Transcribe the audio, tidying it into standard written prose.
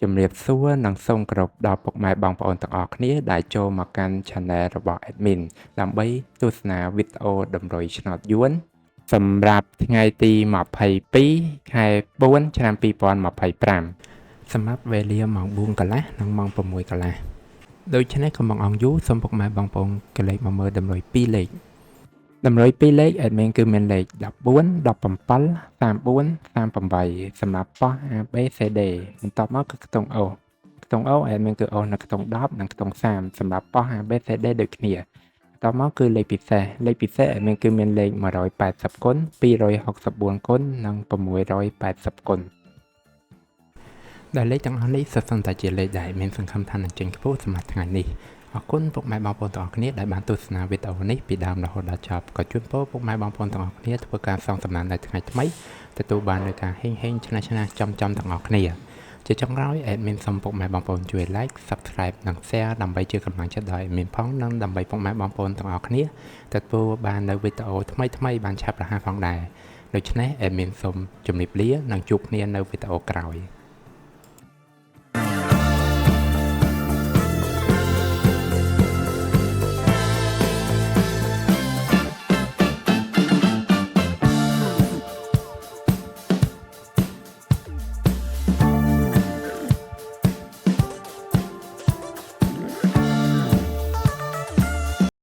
ជំរាបសួរនិងសូមគោរពដល់ពុកម៉ែបងប្អូនទាំងអស់គ្នាដែលចូលមកកាន់ Channel របស់ Admin ដើម្បីទស្សនាវីដេអូតម្រុយឆ្នោតយួនសម្រាប់ថ្ងៃទី22ខែ4ឆ្នាំ2025សម្រាប់វេលាម៉ោង4កន្លះនិងម៉ោង6កន្លះដូច្នេះកុំបង្អង់យូរសូមពុកម៉ែបងប្អូនកលេចមកមើលតម្រុយ2លេខតម្រុយ2លេខ Admin គឺមានលេខ14 17 34 38សម្រាប់ប៉ោះ ABCD បន្ទាប់មកគឺខ្ទង់ O ខ្ទង់ O Admin គឺ O នៅខ្ទង់10និងខ្ទង់30សម្រាប់ប៉ោះ ABCD ដូចគ្នាបន្ទាប់មកគឺលេខពិសេស Admin គឺមានលេខ180គុណ264គុណនិង680គុណដែលលេខទាំងអស់នេះសុទ្ធសឹងតែជាលេខដែលមានសង្ឃឹមថានឹងចេញខ្ពស់សម្រាប់ថ្ងៃនេះអរគុណពុកម៉ែបងប្អូនទាំងអស់គ្នាដែលបានទស្សនាវីដេអូនេះពីដើមរហូតដល់ចប់ក៏ជូនពរពុកម៉ែបងប្អូនទាំងអស់គ្នាធ្វើការសងសំណាននៅថ្ងៃថ្មីទទួលបាននូវការហេងឆ្នះចំទាំងអស់គ្នាជាចុងក្រោយ Admin សូមពុកម៉ែបងប្អូនជួយ Like Subscribe និង Share ដើម្បីជាកម្លាំងចិត្តដល់ Admin ផងនិងដើម្បីពុកម៉ែបងប្អូនទាំងអស់គ្នាទទួលបាននូវវីដេអូថ្មីបានឆាប់រហ័សផងដែរដូច្នេះ Admin សូមជម្រាបលានិងជួបគ្នានៅវីដេអូក្រោយ